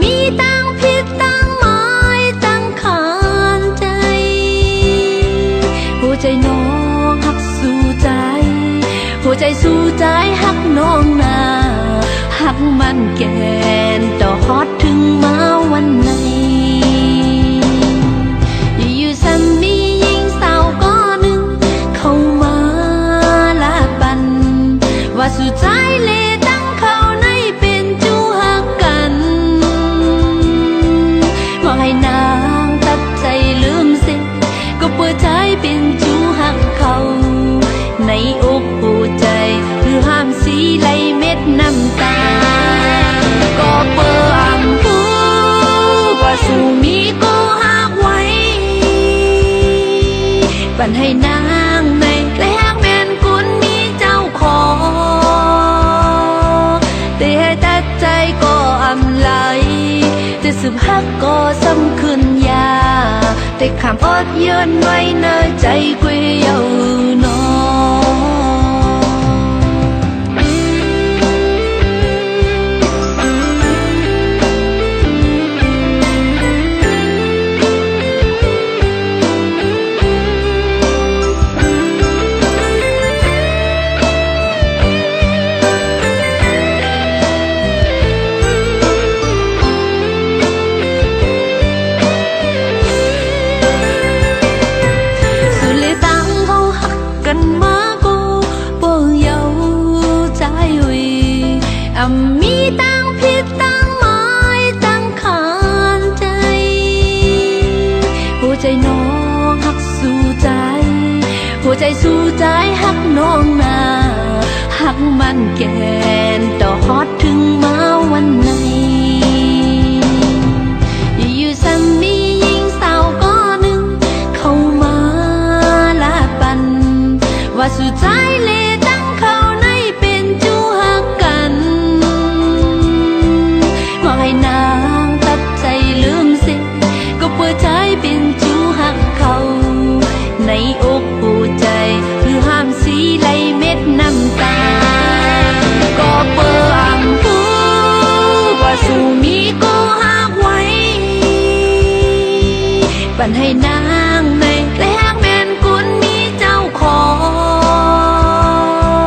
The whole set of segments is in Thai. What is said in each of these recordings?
มีตั้งผิดตั้งหมายตั้งขานใจหัวใจน้องหักสู่ใจหัวใจสู่ใจหักน้องนาหักมันแก่นต่อฮอดถึงมาวันไหนอยู่ซ้ำมีหญิงสาวก็หนึ่งเข้ามาลาปันว่าสู่ใจเลตั้งเขาในเป็นจูหักกันว่าให้นางตัดใจลืมสิก็เปิดใจเป็นจูหักเขาในอกหัวใจคือห้ามสีไหลเม็ดน้ำตาก็เปิดอ่างหูว่าสู่มีก็หักไว้ปันให้นางในและหักแม่นคุณมีเจ้าของแต่ให้ตัดใจก็อำไหลจะสืบหักก็ซ้ำคืนยาแต่คำอดยืนไว้ในใจกุยเยาวนอมีตั้งผิดตั้งหมายตั้งขานใจหัวใจน้องหักสู่ใจหัวใจสู่ใจหักน้องนาหักมันแก่นต่อฮอดถึงมาวันไหนอยู่ซ้ำมีหญิงสาวก็หนึ่งเข้ามาลาปันว่าสู่ใจเลตั้งเขาในเป็นจูหักกันให้นางตัดใจลืมสิก็เปิดใจเป็นจูหักเขาในอกหัวใจคือห้ามสีไหลเม็ดน้ำตาก็เปิดอ่างหูว่าสู่มีก็หักไว้ปันให้นางในและหักแม่นคุณมีเจ้าขอ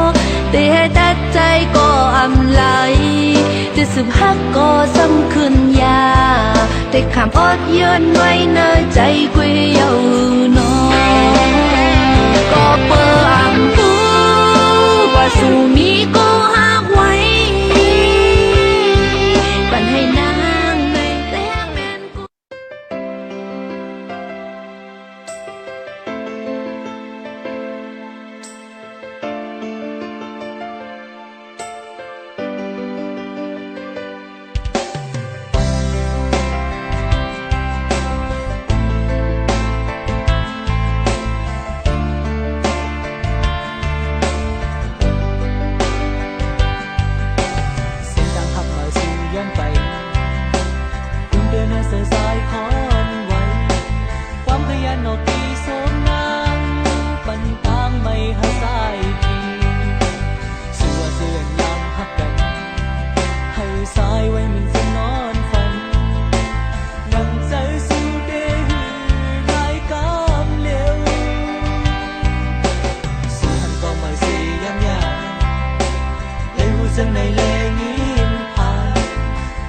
งแต่ให้ตัดใจก็อำไหลจะสืบหักก็ซ้ำคืนยาแต่คำอดยืนไว้ในใจกุยเยาวนอก็เปิดอ่างหูว่าสู่มีก็หักไว้ปันให้นางในและแม่นกูdân này lệ nghìn hà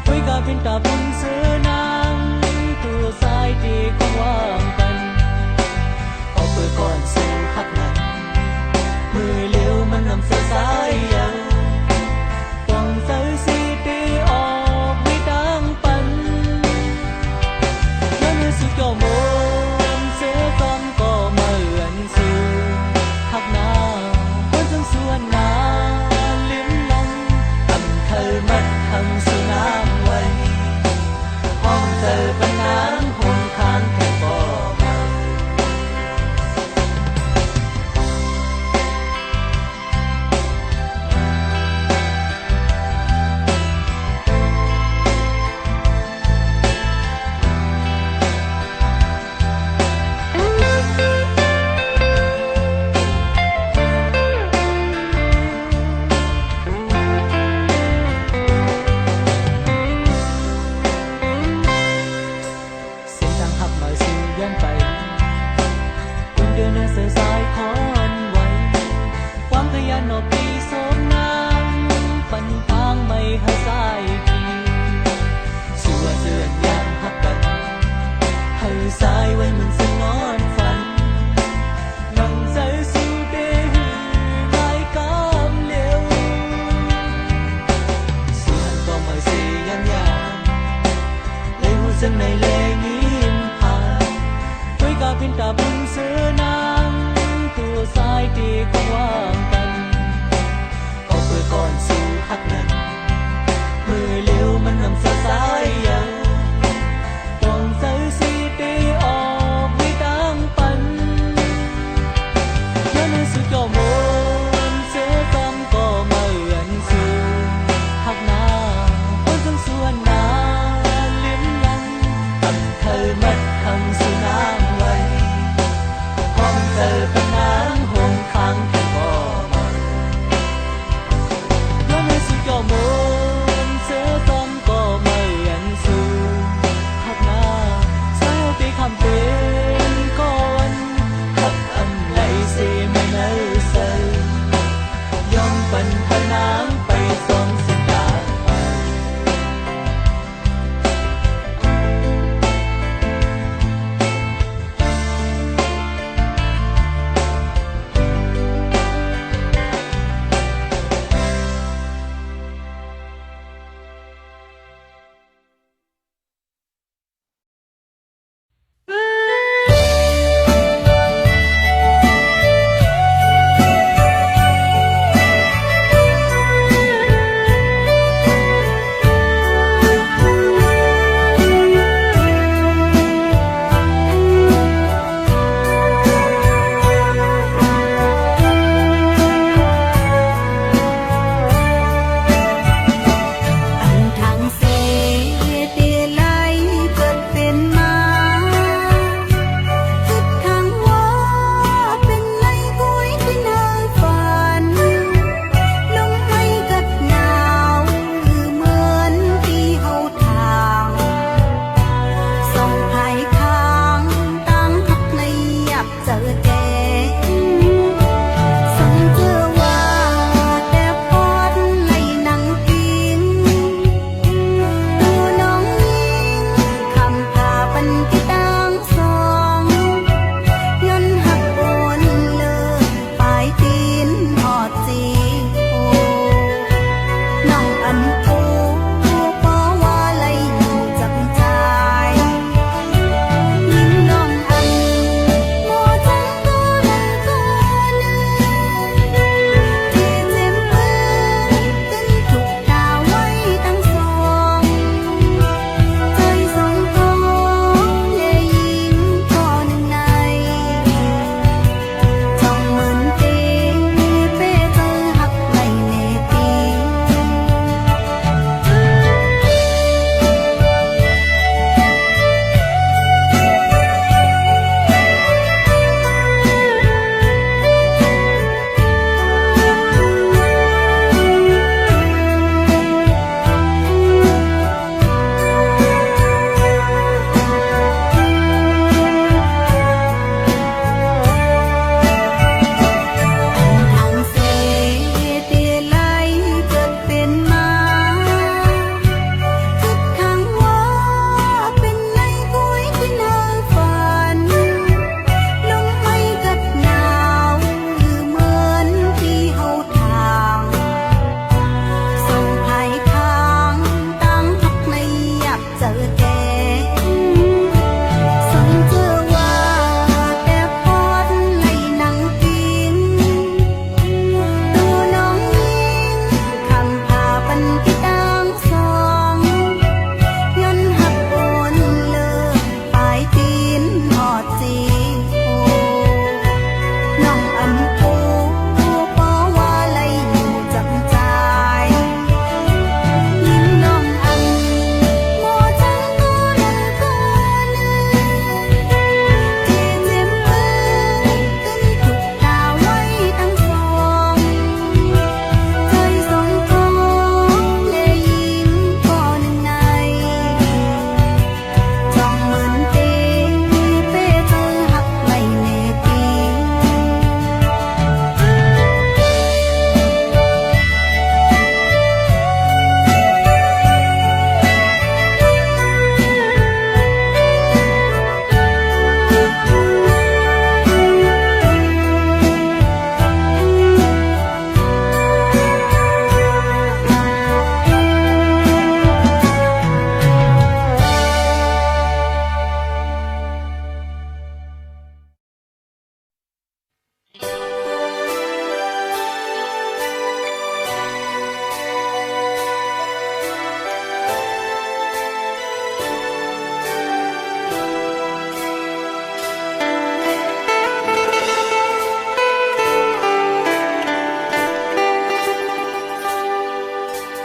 với cả viên cả bún sữa nắng tua sai đi con hoang tàn có bơi còn sâu khắp nặng mười liềuมันนำเสื้อสายยาวต้องใส่สีตีออกไม่ดังปันแล้วเมื่อสุดยอดมนเสื้อกำก็มาเอื่อนสู่หักหน้าคนทั้งส่วนหน้ามัดทำสุนางไว้ห้องเธอเป็นน้ำคงค้าง dân này lệ nghìn hài với cả bên ta bưng sữa nắng tua sai thì không hoang tàn có cười còn sự hắc nặng mưa liêuมันนำสายยังปองใจสิตีออกวิตังปันย้อนในสุดก็มนเสียคำก็ไม่อันสูงหักหน้าคนทั้งส่วนหน้าลิ้มลังตั้งเคยมัดคำสู่น้ำไว้ห้องเจอเป็นน้ำหงค้างแค่บ่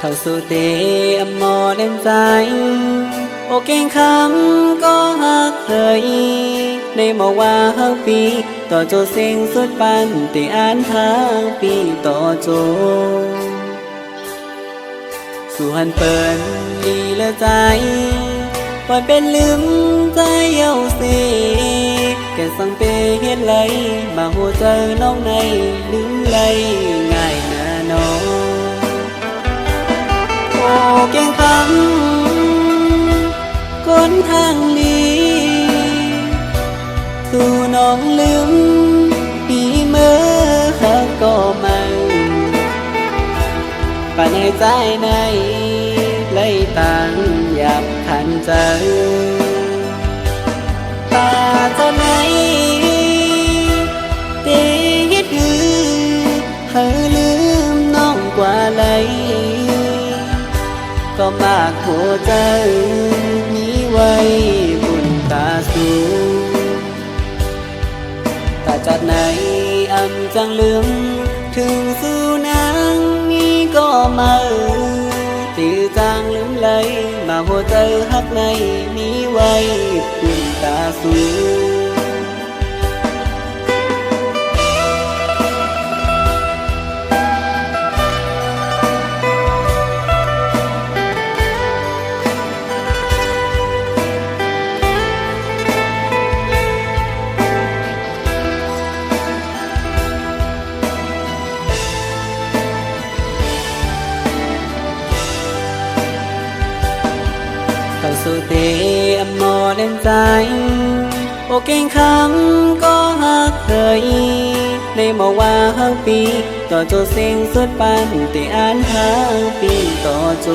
เข้าสู่เดอมอเล่นใจโอเก่งคำก็หักเคยในบอกว่าฮักปีต่อโจเสียงสุดปันติอ่านทางปีต่อโจสู่หันเปินลีละใจปล่อยเป็นลืมใจเย้าเสแกสังเปเฮ็ดไหลมาหัวใจน้องในลืมไหลง่ายนะน้องโอ้เก่งคำคนทางนี้สู่น้องลืมปีเมื่อเขาก็มันป่าในใจในเลยต่างอยากขันใจตาตอนไหนเตฮิดหือเธอลืมน้องกว่าไหลก็มากหัวใจนี้ไว้บุญตาสูตาจัดไหนอำจังลืมถึงสู่นางนี้ก็มาตีจางลืมไหลมาหัวใจหักในนี้ไว้บุญตาสูเข้าสู่เดอมอเล่นใจโอเก่งคำก็หักเคยในบอกว่าฮักปีต่อโจเสียงสุดปันติอ่านทางปีต่อโจ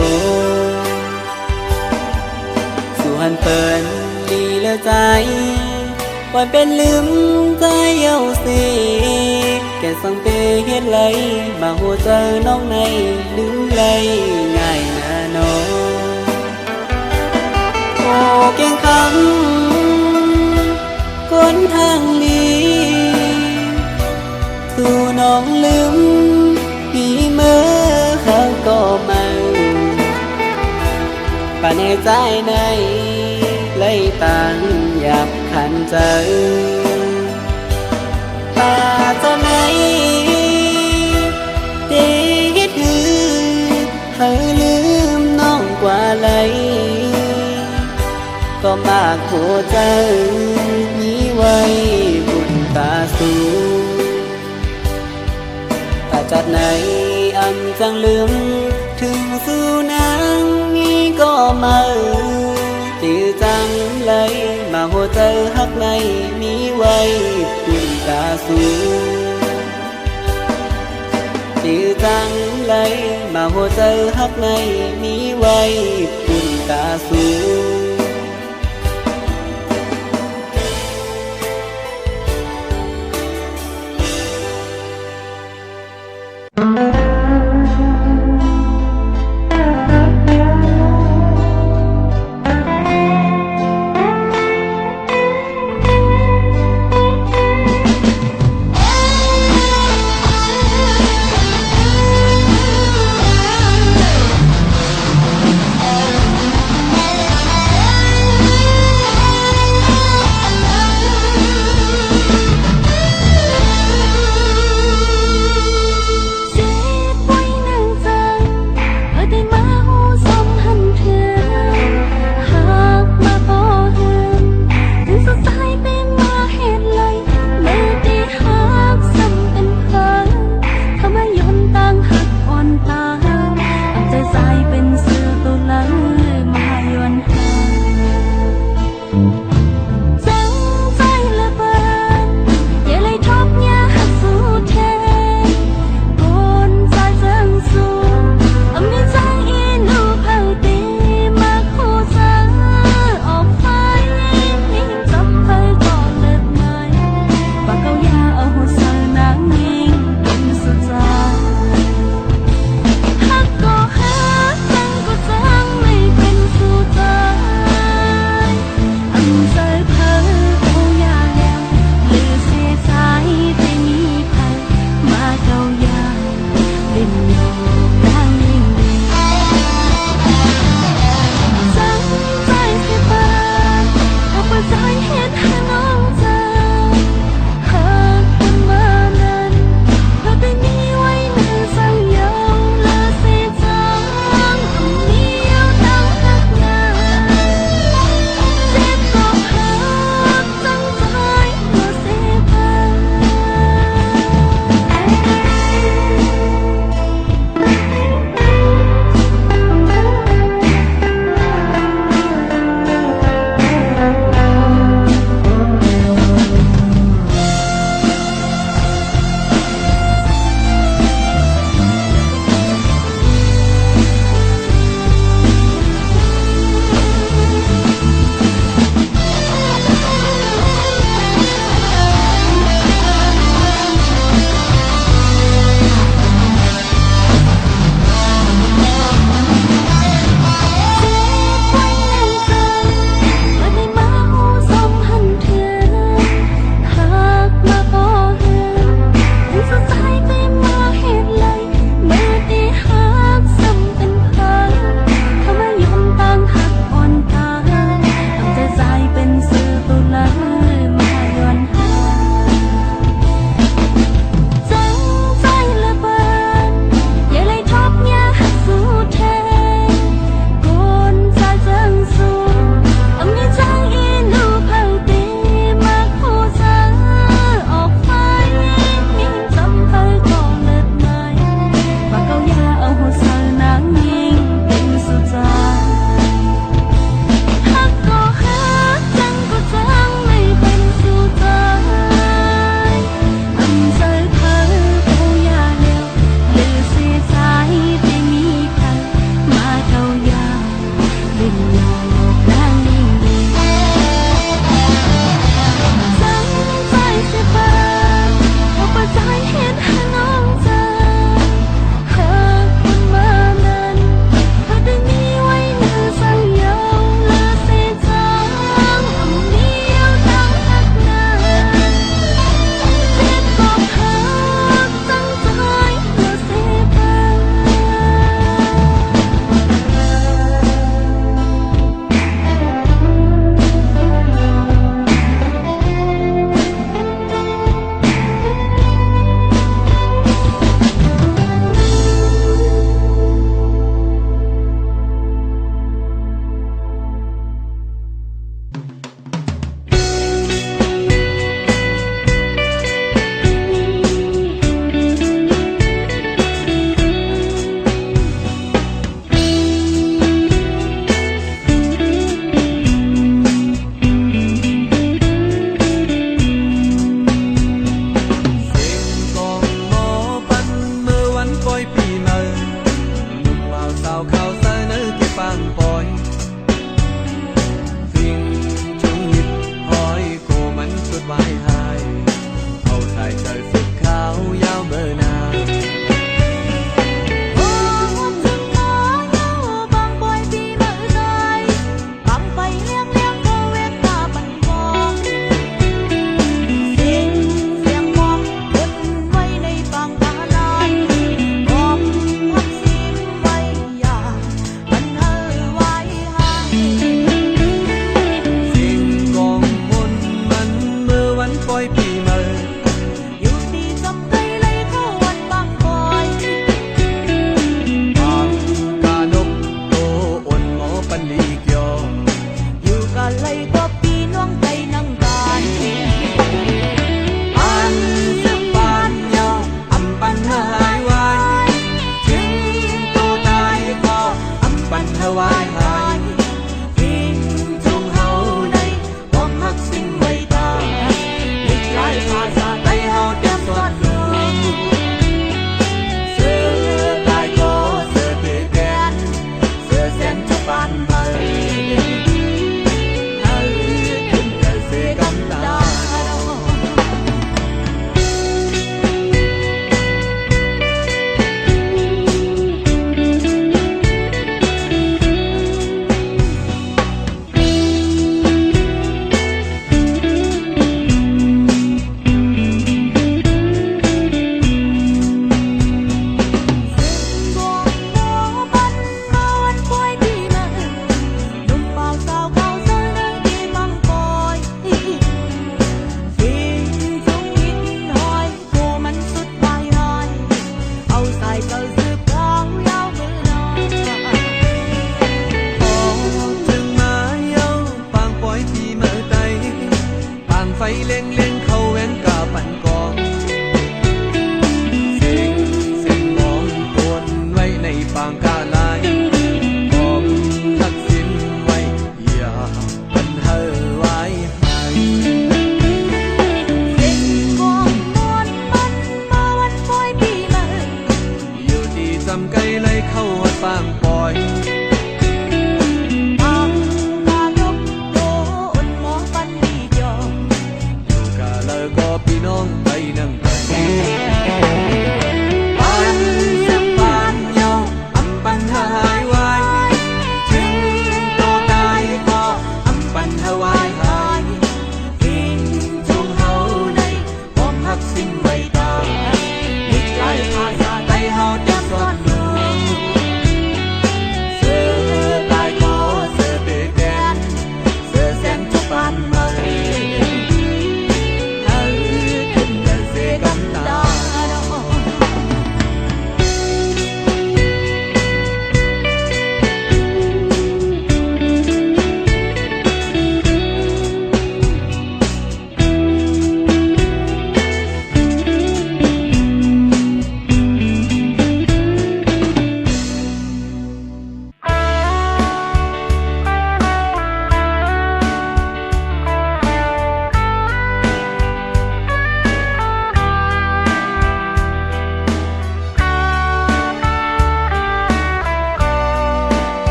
สู่หันเปินดีละใจปล่อยเป็นลืมใจเย้าเสแกสังเปเฮ็ดไหลมาหัวใจน้องในลืมไหลง่ายนะน้องโอ้เก่งคำคนทางนี้สู่น้องลืมปีเมื่อเขาก็มันป่าในใจในเลยต่างอยากขันใจตาตอนไหนเตฮิดหือเธอลืมน้องกว่าไหลก็มากหัวใจนี้ไว้บุญตาสูตาจัดไหนอำจังลืมถึงสู่นางนี้ก็มาตีจังไหลมาหัวใจหักในนี้ไว้บุญตาสูตีจังไหลมาหัวใจหักในนี้ไว้บุญตาสู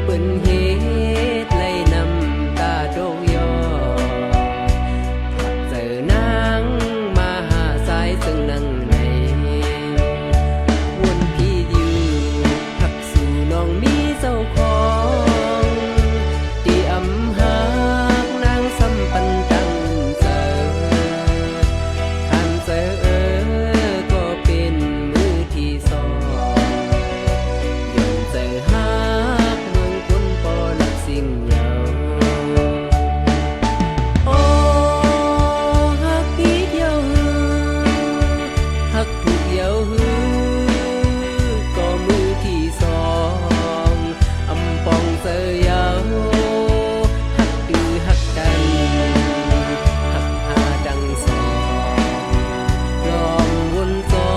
เปิ้นเฮ็ดไล่นำตาโดกยอถักเจอนางมาหาสายซึ่งนั่งในวนพี่อยู่ทักสู่น้องมีเจ้าของที่อำหากนางสัมปันตั้งเจอท่านเจอก็เป็นมือที่สองย้อนเจอหากเมืองคนปอลักสิ่งเหยาโอ้ฮักพี่เดียวฮักถูกเหยาก็มือที่สองอำปองเจอเหยาฮักดื้อฮักดันฮักหาดังสองลองวนจอ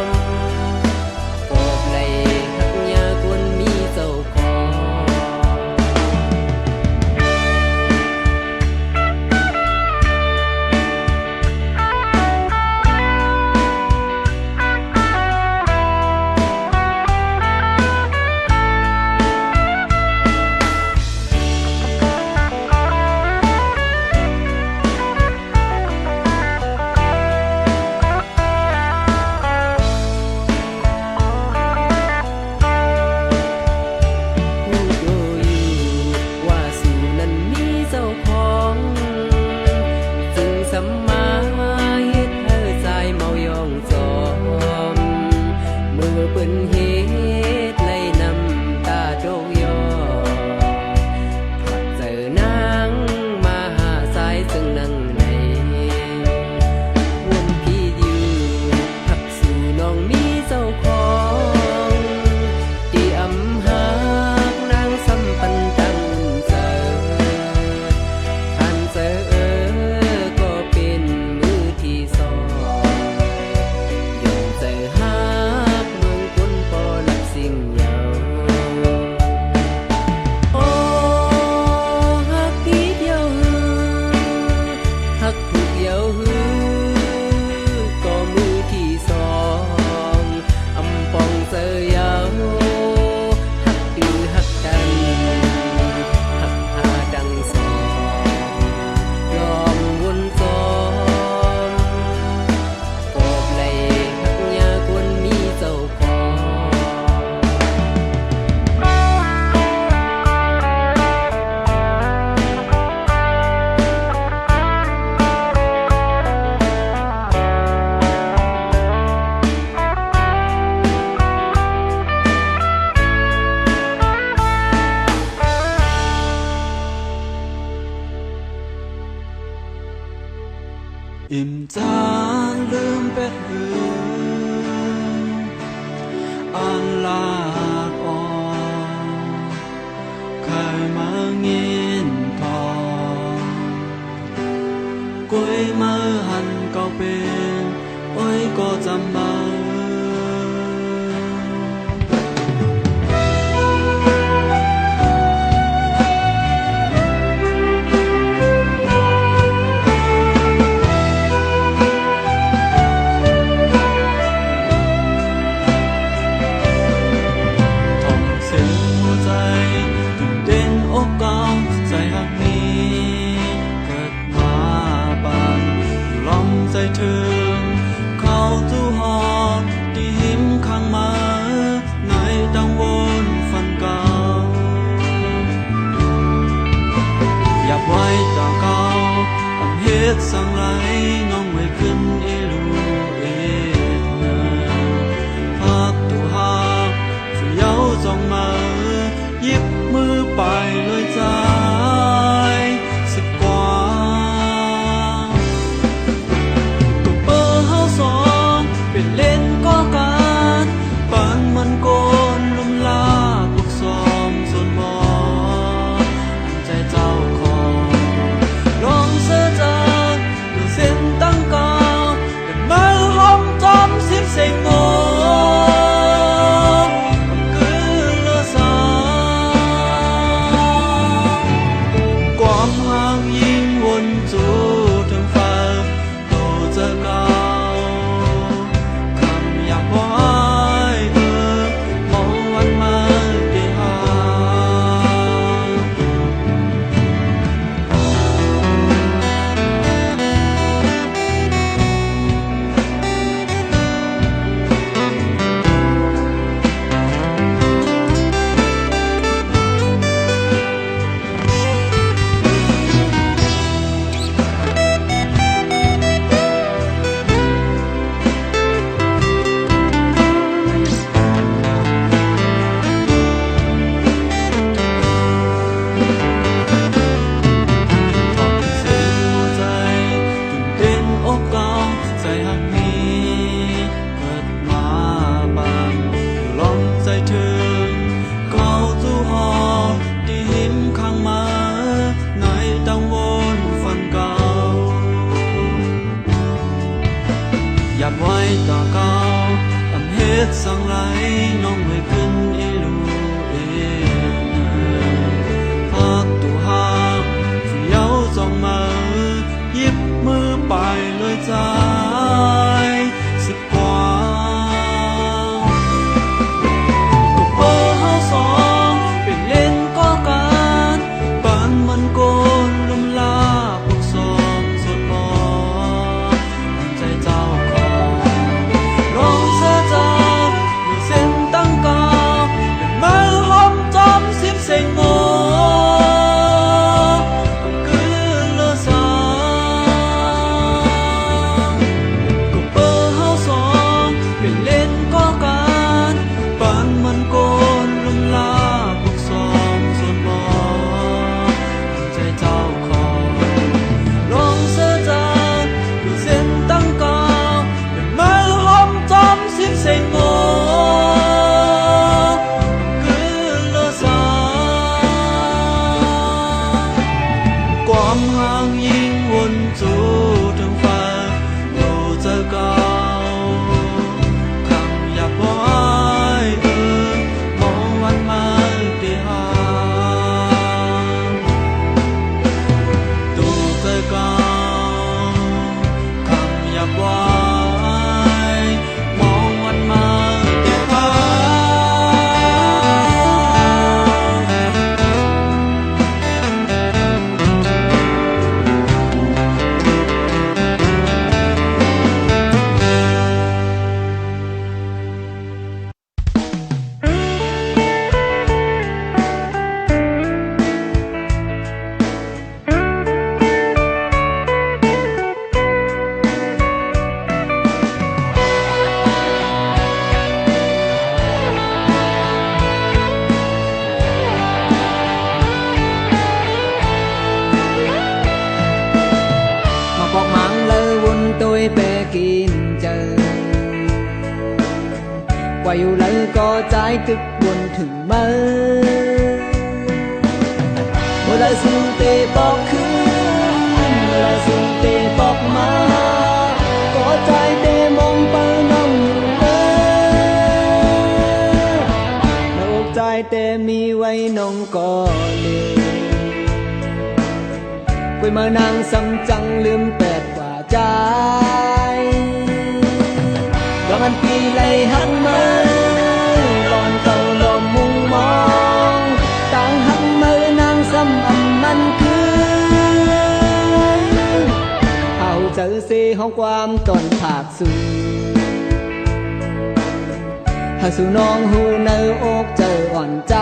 มปอบไหลฮักยาคนมีเจ้าของ ผู้โดอยู่ว่าสู่นั้นมีเจ้าของจึงสัมมาเฮ็ดให้ใจเมายองจอมเมื่อเปิ้นเฮ็ดไล่นำตาโดกยอถักเจอนางมาหาสายซึ่งนั่งในวนพี่อยู่ทักสู่น้องมีเจ้าของที่อำหากนางสัมปันตั้งเจอท่านเจอก็เป็นมือที่สองย้อนเจอหากเมืองคนปอลักสิ่งเหยาโอ้ฮักพี่เดียวฮักถูกเหยาก็มือที่สองอำปองเจอเหยาฮักดื้อฮักดันฮักหาดังสองลองวนจอมปอบไหลฮักยาคนมีเจ้าของ อิ่มจานลืมเป็ดหืออ่านลากออกเคยมางินทองกุ้ยมือหันก็เป็นโอ้ยก็จำมา ท่องเสียงหัวใจตื่นเต้นอกเก่าใจหักนี้เกิดมาปานลองใจถึงเข้าตู้หอที่หิมข้างมาในดังวนฝันเก่าอยากไว้ดาวเก่าอันเฮ็ดสั่งไหลน้องไว้ขึ้นอีลูเอ็ดเนพักตู้หักสู่เย้าจองมาหยิบมือไปเลยใจสักกว่าก็เบอร์เฮาสองเป็นเล่นก็การปานมันโกนลุ่มลาพวกซ้อมส่วนบ่อันใจเจ้าของลองเสียจากดูเส้นตั้งกาวเป็นมือหอมจอมสิบเสงโงคือเลือสา อยู่แล้วcó trái tức buồnถึงมอเมื่อไรสิ่งเตบอกขึ้นเมื่อไรสิ่งเตบอกมาก็ใจเตมองไปน้องอยู่แล้วอกใจเตมีไว้น้องก็เลยคุยมานางซ้ำจังลืมแปดกว่าใจแล้วมันปีไหลหันมาลอนเก่าลมมุงมองต่างหันมานางซ้ำมันคือเอาเจอเสียของความตอนผากสู่หาสู่น้องหูเนื้ออกเจออ่อนใจ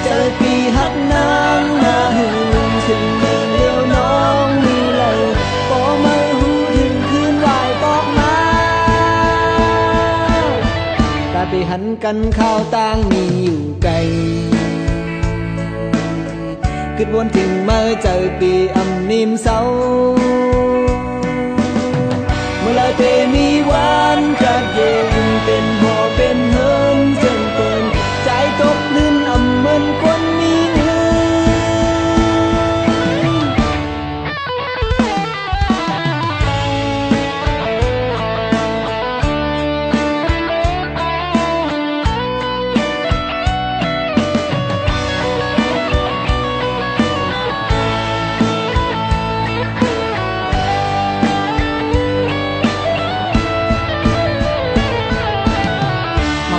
เจอปีหักนางมาหูสิ่งหนึ่งเดียวน้องมีเลยก็มาหูถึงคืนวายบอกมาตาไปหันกันข้าวต่างมีอยู่ไกลคิดวนถึงเมื่อเจอปีนิมเศร้าเมื่อไรเธอมีวันกัดเย็นเป็นหอเป็นเฮินเส้นเปินใจตกลื่นเหมือนคนมีเงิน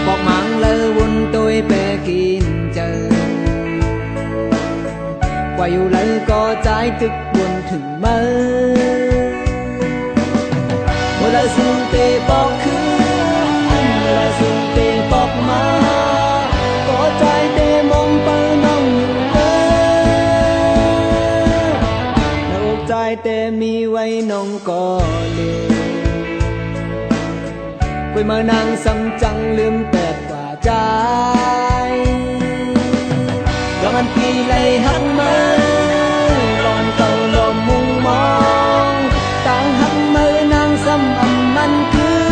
บอกมังเลอวุ่นตัวไปกินเจอว่าอยู่แล้วก็ใจตึกบุญถึงเมื่อเมื่อไรสิ่งเตบอกขึ้นเมื่อไรสิ่งเตบอกมาก็ใจเตมองไปน้องอยู่แล้วอกใจเตมีไว้น้องก็เลยคุยมานางซ้ำจังลืมแปดกว่าใจแล้วมันปีไหลหันมาลอนเก่าลมมุงมองต่างหันมานางซ้ำมันคือ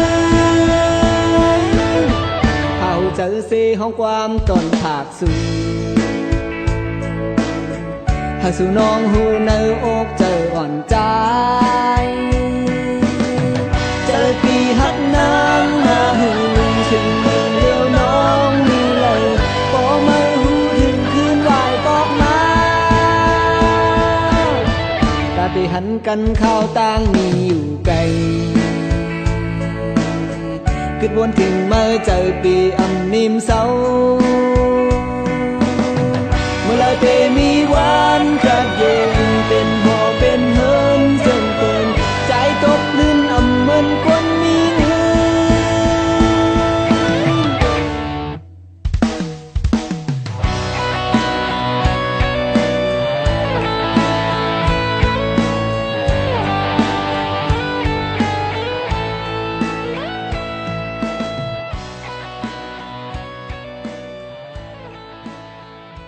เอาเจอเสียของความตอนผากสู่หาสู่น้องหูเนื้ออกเจออ่อนใจเจอปีหักนางมาหูถึงเมืองเดียวน้องมีเลยก็มาหูถึงคืนวายบอกมาตาไปหันกันข้าวต่างมีอยู่ไกลคิดวนถึงเมื่อเจอปีนิมเศร้า